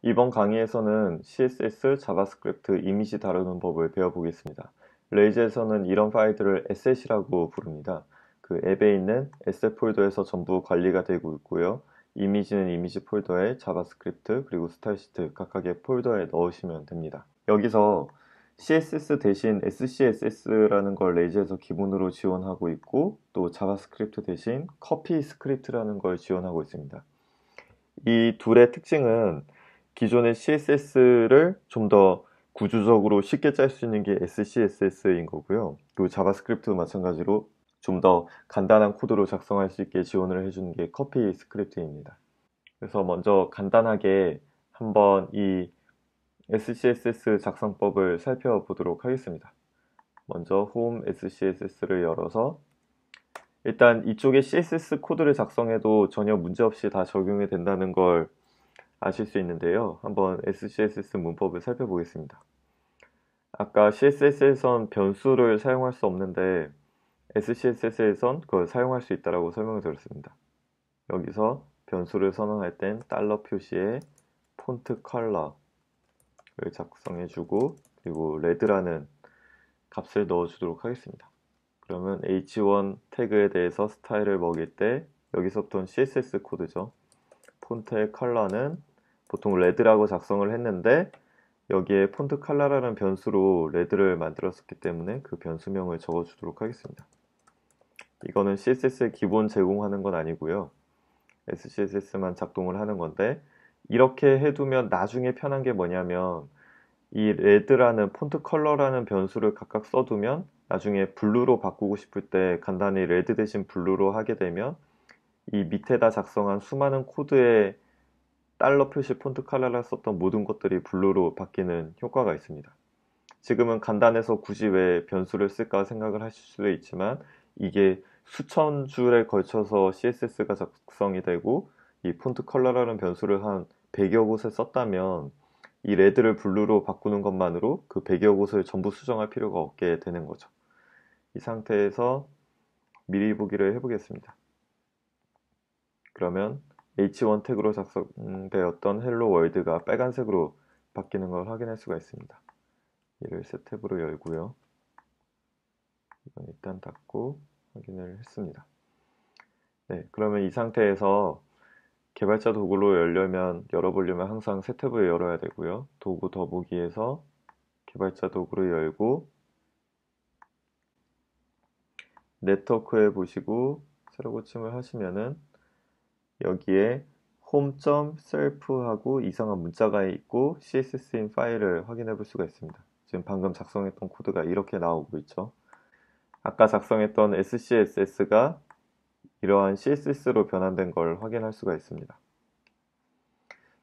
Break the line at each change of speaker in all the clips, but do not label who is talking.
이번 강의에서는 CSS, 자바스크립트, 이미지 다루는 법을 배워보겠습니다. 레이즈에서는 이런 파일들을 에셋이라고 부릅니다. 그 앱에 있는 에셋 폴더에서 전부 관리가 되고 있고요. 이미지는 이미지 폴더에 자바스크립트 그리고 스타일시트 각각의 폴더에 넣으시면 됩니다. 여기서 CSS 대신 SCSS라는 걸 레이즈에서 기본으로 지원하고 있고 또 자바스크립트 대신 커피 스크립트라는 걸 지원하고 있습니다. 이 둘의 특징은 기존의 CSS를 좀 더 구조적으로 쉽게 짤 수 있는 게 SCSS인 거고요. 그리고 자바스크립트도 마찬가지로 좀 더 간단한 코드로 작성할 수 있게 지원을 해주는 게 커피 스크립트입니다. 그래서 먼저 간단하게 한번 이 SCSS 작성법을 살펴보도록 하겠습니다. 먼저 홈 SCSS를 열어서 일단 이쪽에 CSS 코드를 작성해도 전혀 문제없이 다 적용이 된다는 걸 아실 수 있는데요. 한번 SCSS 문법을 살펴보겠습니다. 아까 CSS에선 변수를 사용할 수 없는데 SCSS에선 그걸 사용할 수 있다고 설명을 드렸습니다. 여기서 변수를 선언할 땐 달러 표시에 폰트 컬러를 작성해주고 그리고 레드라는 값을 넣어주도록 하겠습니다. 그러면 h1 태그에 대해서 스타일을 먹일 때 여기서부터는 CSS 코드죠. 폰트의 컬러는 보통 레드라고 작성을 했는데 여기에 폰트 컬러라는 변수로 레드를 만들었기 때문에 그 변수명을 적어주도록 하겠습니다. 이거는 CSS에 기본 제공하는 건 아니고요. SCSS만 작동을 하는 건데 이렇게 해두면 나중에 편한 게 뭐냐면 이 레드라는 폰트 컬러라는 변수를 각각 써두면 나중에 블루로 바꾸고 싶을 때 간단히 레드 대신 블루로 하게 되면 이 밑에다 작성한 수많은 코드에 달러 표시 폰트 컬러를 썼던 모든 것들이 블루로 바뀌는 효과가 있습니다. 지금은 간단해서 굳이 왜 변수를 쓸까 생각을 하실 수도 있지만 이게 수천 줄에 걸쳐서 CSS가 작성이 되고 이 폰트 컬러라는 변수를 한 100여 곳에 썼다면 이 레드를 블루로 바꾸는 것만으로 그 100여 곳을 전부 수정할 필요가 없게 되는 거죠. 이 상태에서 미리 보기를 해보겠습니다. 그러면 H1 태그로 작성되었던 헬로 월드가 빨간색으로 바뀌는 걸 확인할 수가 있습니다. 이를 새 탭으로 열고요. 이건 일단 닫고 확인을 했습니다. 네, 그러면 이 상태에서 개발자 도구로 열어보려면 항상 새 탭을 열어야 되고요. 도구 더보기에서 개발자 도구를 열고 네트워크에 보시고 새로 고침을 하시면은 여기에 home.self하고 이상한 문자가 있고 CSS인 파일을 확인해 볼 수가 있습니다. 지금 방금 작성했던 코드가 이렇게 나오고 있죠. 아까 작성했던 SCSS가 이러한 CSS로 변환된 걸 확인할 수가 있습니다.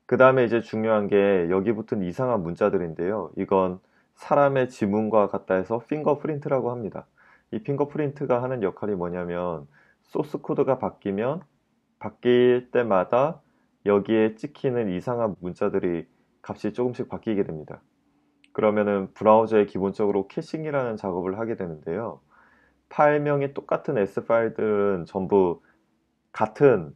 그 다음에 이제 중요한 게 여기 붙은 이상한 문자들인데요. 이건 사람의 지문과 같다 해서 핑거프린트라고 합니다. 이 핑거프린트가 하는 역할이 뭐냐면 소스 코드가 바뀔 때마다 여기에 찍히는 이상한 문자들이 값이 조금씩 바뀌게 됩니다. 그러면은 브라우저에 기본적으로 캐싱이라는 작업을 하게 되는데요. 파일명이 똑같은 S 파일들은 전부 같은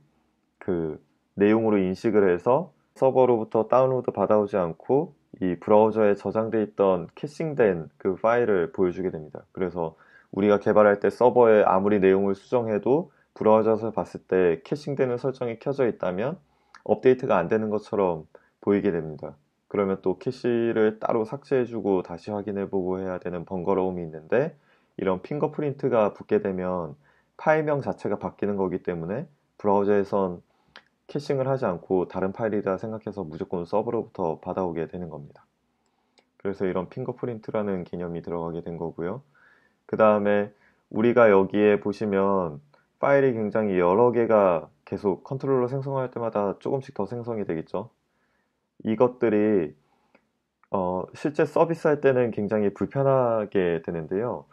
그 내용으로 인식을 해서 서버로부터 다운로드 받아오지 않고 이 브라우저에 저장돼 있던 캐싱된 그 파일을 보여주게 됩니다. 그래서 우리가 개발할 때 서버에 아무리 내용을 수정해도 브라우저에서 봤을 때 캐싱되는 설정이 켜져 있다면 업데이트가 안 되는 것처럼 보이게 됩니다. 그러면 또 캐시를 따로 삭제해주고 다시 확인해보고 해야 되는 번거로움이 있는데 이런 핑거프린트가 붙게 되면 파일명 자체가 바뀌는 거기 때문에 브라우저에선 캐싱을 하지 않고 다른 파일이다 생각해서 무조건 서버로부터 받아오게 되는 겁니다. 그래서 이런 핑거프린트라는 개념이 들어가게 된 거고요. 그 다음에 우리가 여기에 보시면 파일이 굉장히 여러 개가 계속 컨트롤러 생성할 때마다 조금씩 더 생성이 되겠죠. 이것들이 실제 서비스 할 때는 굉장히 불편하게 되는데요.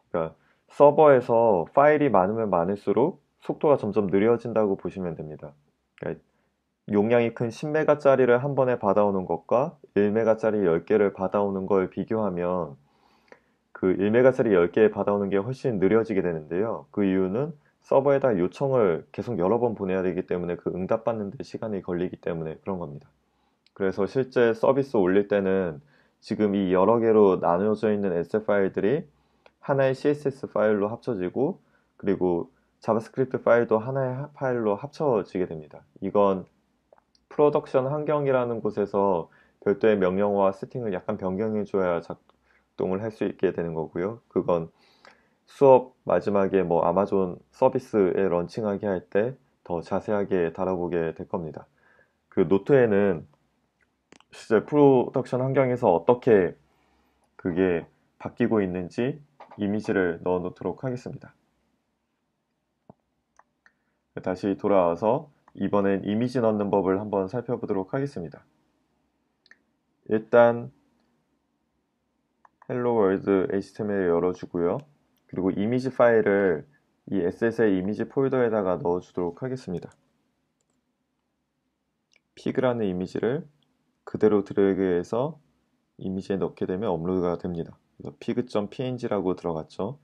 그러니까 서버에서 파일이 많으면 많을수록 속도가 점점 느려진다고 보시면 됩니다. 그러니까 용량이 큰 10메가짜리를 한 번에 받아오는 것과 1메가짜리 10개를 받아오는 걸 비교하면 그 1메가짜리 10개 받아오는 게 훨씬 느려지게 되는데요. 그 이유는 서버에다 요청을 계속 여러 번 보내야 되기 때문에 그 응답받는 데 시간이 걸리기 때문에 그런 겁니다. 그래서 실제 서비스 올릴 때는 지금 이 여러 개로 나누어져 있는 에셋 파일들이 하나의 CSS 파일로 합쳐지고, 그리고 자바스크립트 파일도 하나의 파일로 합쳐지게 됩니다. 이건 프로덕션 환경이라는 곳에서 별도의 명령어와 세팅을 약간 변경해줘야 작동을 할 수 있게 되는 거고요. 그건 수업 마지막에 뭐 아마존 서비스에 런칭하게 할 때 더 자세하게 다뤄보게 될 겁니다. 그 노트에는 실제 프로덕션 환경에서 어떻게 그게 바뀌고 있는지 이미지를 넣어 놓도록 하겠습니다. 다시 돌아와서 이번엔 이미지 넣는 법을 한번 살펴보도록 하겠습니다. 일단 Hello World HTML 열어주고요. 그리고 이미지 파일을 이 SSL 이미지 폴더에다가 넣어주도록 하겠습니다. 피그라는 이미지를 그대로 드래그해서 이미지에 넣게 되면 업로드가 됩니다. pig.png라고 들어갔죠.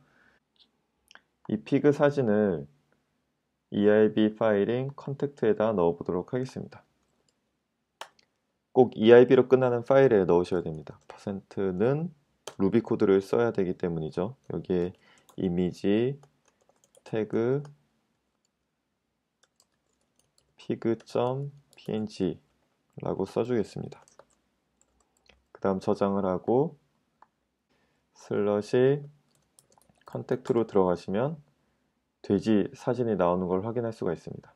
이 피그 사진을 EIB 파일인 컨택트에다 넣어보도록 하겠습니다. 꼭 EIB로 끝나는 파일에 넣으셔야 됩니다. %는 루비 코드를 써야 되기 때문이죠. 여기에 이미지 태그 pig.png 라고 써주겠습니다. 그 다음 저장을 하고 슬러시 컨택트로 들어가시면 돼지 사진이 나오는 걸 확인할 수가 있습니다.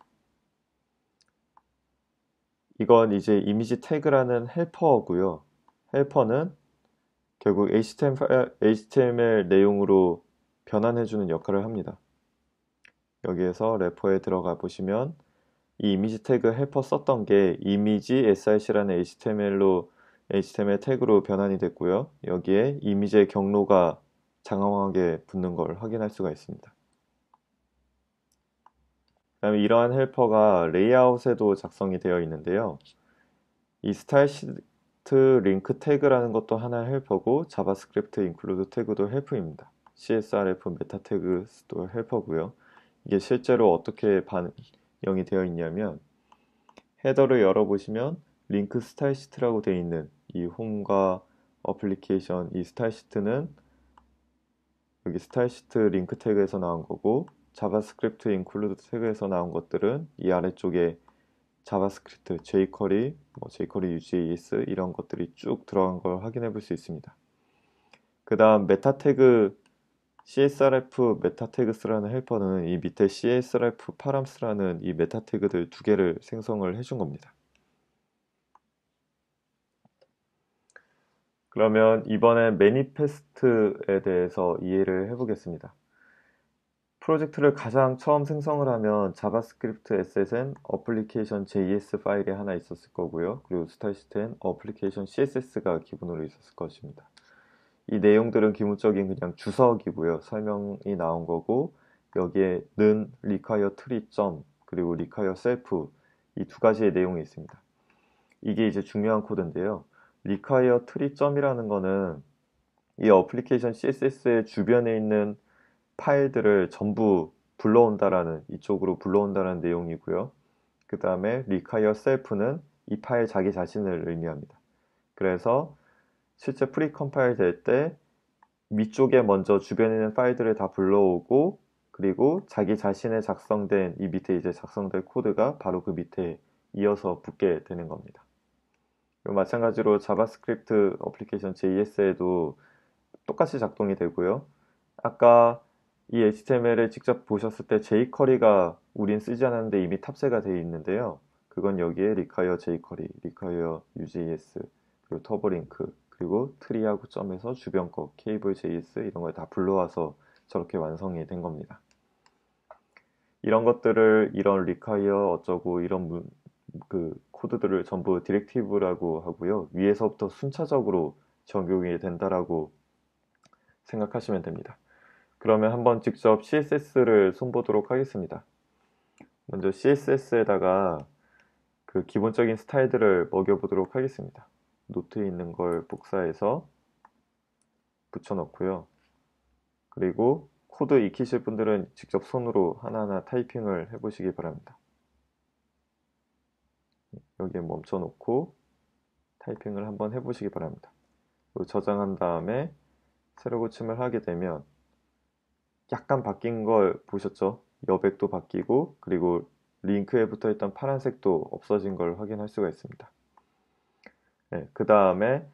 이건 이제 이미지 태그라는 헬퍼고요. 헬퍼는 결국 HTML 내용으로 변환해주는 역할을 합니다. 여기에서 래퍼에 들어가 보시면 이 이미지 태그 헬퍼 썼던 게 이미지 src라는 HTML 태그로 변환이 됐고요. 여기에 이미지의 경로가 장황하게 붙는 걸 확인할 수가 있습니다. 그다음에 이러한 헬퍼가 레이아웃에도 작성이 되어 있는데요. 이 스타일 시트 링크 태그라는 것도 하나의 헬퍼고 자바스크립트 인클루드 태그도 헬퍼입니다. CSRF 메타 태그도 헬퍼고요. 이게 실제로 어떻게 반영이 되어 있냐면 헤더를 열어보시면 링크 스타일 시트라고 되어 있는 이 홈과 어플리케이션 이 스타일 시트는 여기 스타일 시트 링크 태그에서 나온 거고 자바스크립트 인클루드 태그에서 나온 것들은 이 아래쪽에 자바스크립트, jQuery, jQuery UJS 이런 것들이 쭉 들어간 걸 확인해 볼 수 있습니다. 그 다음 메타 태그 CSRF 메타 태그스라는 헬퍼는 이 밑에 CSRF 파람스라는 이 메타 태그들 두 개를 생성을 해준 겁니다. 그러면 이번엔 매니페스트에 대해서 이해를 해보겠습니다. 프로젝트를 가장 처음 생성을 하면 자바스크립트 에셋엔 어플리케이션 JS 파일이 하나 있었을 거고요. 그리고 스타일시트엔 어플리케이션 CSS가 기본으로 있었을 것입니다. 이 내용들은 기본적인 그냥 주석이고요. 설명이 나온 거고 여기에 는 require tree 그리고 require self 이 두 가지의 내용이 있습니다. 이게 이제 중요한 코드인데요. require tree 이라는 거는 이 어플리케이션 CSS의 주변에 있는 파일들을 전부 불러온다라는 이쪽으로 불러온다는 내용이고요. 그 다음에 require self는 이 파일 자기 자신을 의미합니다. 그래서 실제 프리컴파일 될 때 위쪽에 먼저 주변에 있는 파일들을 다 불러오고 그리고 자기 자신의 작성된 이 밑에 이제 작성될 코드가 바로 그 밑에 이어서 붙게 되는 겁니다. 마찬가지로 자바스크립트 어플리케이션 JS에도 똑같이 작동이 되고요. 아까 이 HTML을 직접 보셨을 때 jQuery가 우린 쓰지 않았는데 이미 탑재가 되어 있는데요. 그건 여기에 require jQuery, require UJS, 그리고 터보링크, 그리고 트리하고 점에서 주변 거, 케이블 JS 이런 걸 다 불러와서 저렇게 완성이 된 겁니다. 이런 것들을 이런 require 어쩌고 이런 그 코드들을 전부 디렉티브라고 하고요. 위에서부터 순차적으로 적용이 된다라고 생각하시면 됩니다. 그러면 한번 직접 CSS를 손보도록 하겠습니다. 먼저 CSS에다가 그 기본적인 스타일들을 먹여보도록 하겠습니다. 노트에 있는 걸 복사해서 붙여넣고요. 그리고 코드 익히실 분들은 직접 손으로 하나하나 타이핑을 해보시기 바랍니다. 여기에 멈춰놓고 타이핑을 한번 해보시기 바랍니다. 그리고 저장한 다음에 새로 고침을 하게 되면 약간 바뀐 걸 보셨죠? 여백도 바뀌고 그리고 링크에 붙어있던 파란색도 없어진 걸 확인할 수가 있습니다. 네, 그 다음에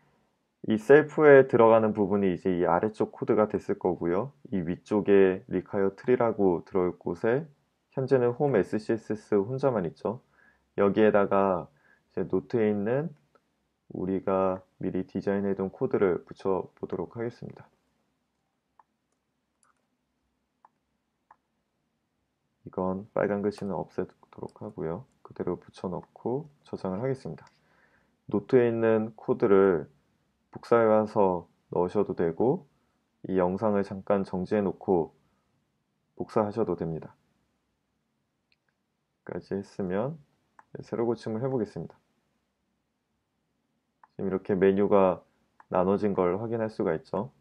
이 셀프에 들어가는 부분이 이제 이 아래쪽 코드가 됐을 거고요. 이 위쪽에 require tree라고 들어올 곳에 현재는 home SCSS 혼자만 있죠. 여기에다가 이제 노트에 있는 우리가 미리 디자인해둔 코드를 붙여 보도록 하겠습니다. 이건 빨간 글씨는 없애도록 하고요. 그대로 붙여넣고 저장을 하겠습니다. 노트에 있는 코드를 복사해 와서 넣으셔도 되고 이 영상을 잠깐 정지해 놓고 복사하셔도 됩니다. 까지 했으면 새로 고침을 해보겠습니다. 지금 이렇게 메뉴가 나눠진 걸 확인할 수가 있죠.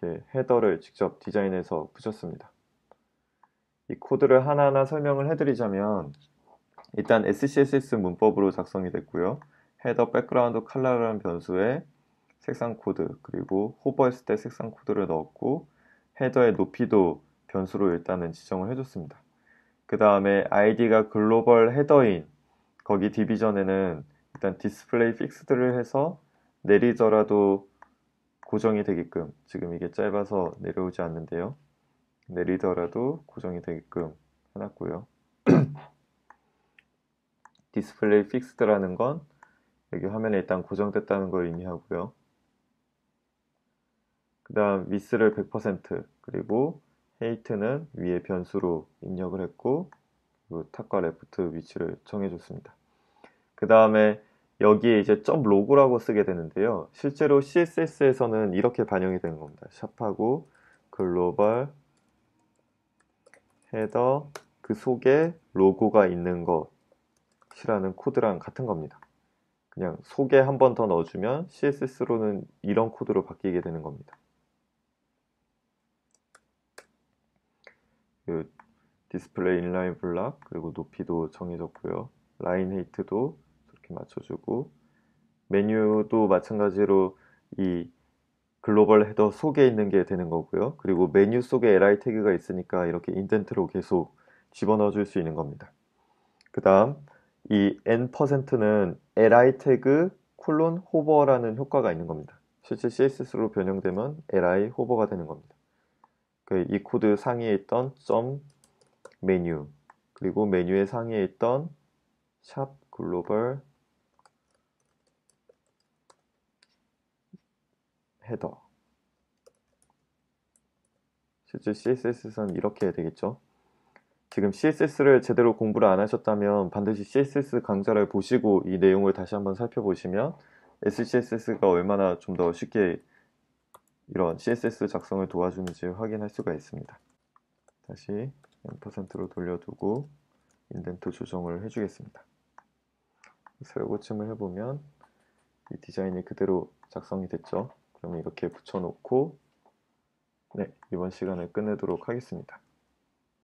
이렇게 헤더를 직접 디자인해서 붙였습니다. 이 코드를 하나하나 설명을 해드리자면 일단 SCSS 문법으로 작성이 됐고요. 헤더 백그라운드 컬러라는 변수에 색상 코드 그리고 호버했을 때 색상 코드를 넣었고 헤더의 높이도 변수로 일단은 지정을 해줬습니다. 그 다음에 id가 글로벌 헤더인 거기 디비전에는 일단 디스플레이 픽스드를 해서 내리더라도 고정이 되게끔 지금 이게 짧아서 내려오지 않는데요. 내리더라도 고정이 되게끔 해놨고요. 디스플레이 픽스드라는 건 여기 화면에 일단 고정됐다는 걸 의미하고요. 그 다음 위스를 100% 그리고 헤이트는 위에 변수로 입력을 했고 그리고 탑과 레프트 위치를 정해줬습니다. 그 다음에 여기에 이제 .로고라고 쓰게 되는데요. 실제로 CSS에서는 이렇게 반영이 되는 겁니다. 샵하고 글로벌 헤더 그 속에 로고가 있는 것이라는 코드랑 같은 겁니다. 그냥 속에 한 번 더 넣어주면 CSS로는 이런 코드로 바뀌게 되는 겁니다. 그 디스플레이 인라인 블락 그리고 높이도 정해졌고요. 라인 헤이트도 이렇게 맞춰주고 메뉴도 마찬가지로 이 글로벌 헤더 속에 있는 게 되는 거고요. 그리고 메뉴 속에 li 태그가 있으니까 이렇게 인덴트로 계속 집어넣어 줄 수 있는 겁니다. 그 다음 이 n%는 li 태그 콜론 호버라는 효과가 있는 겁니다. 실제 CSS로 변형되면 li 호버가 되는 겁니다. 이 코드 상위에 있던 메뉴 그리고 메뉴의 상위에 있던 샵 글로벌 헤더 실제 CSS는 이렇게 해야 되겠죠. 지금 CSS를 제대로 공부를 안 하셨다면 반드시 CSS 강좌를 보시고 이 내용을 다시 한번 살펴보시면 SCSS가 얼마나 좀 더 쉽게 이런 CSS 작성을 도와주는지 확인할 수가 있습니다. 다시 n%로 돌려두고 인덴트 조정을 해주겠습니다. 새로 고침을 해보면 이 디자인이 그대로 작성이 됐죠. 그러면 이렇게 붙여놓고 네, 이번 시간을 끝내도록 하겠습니다.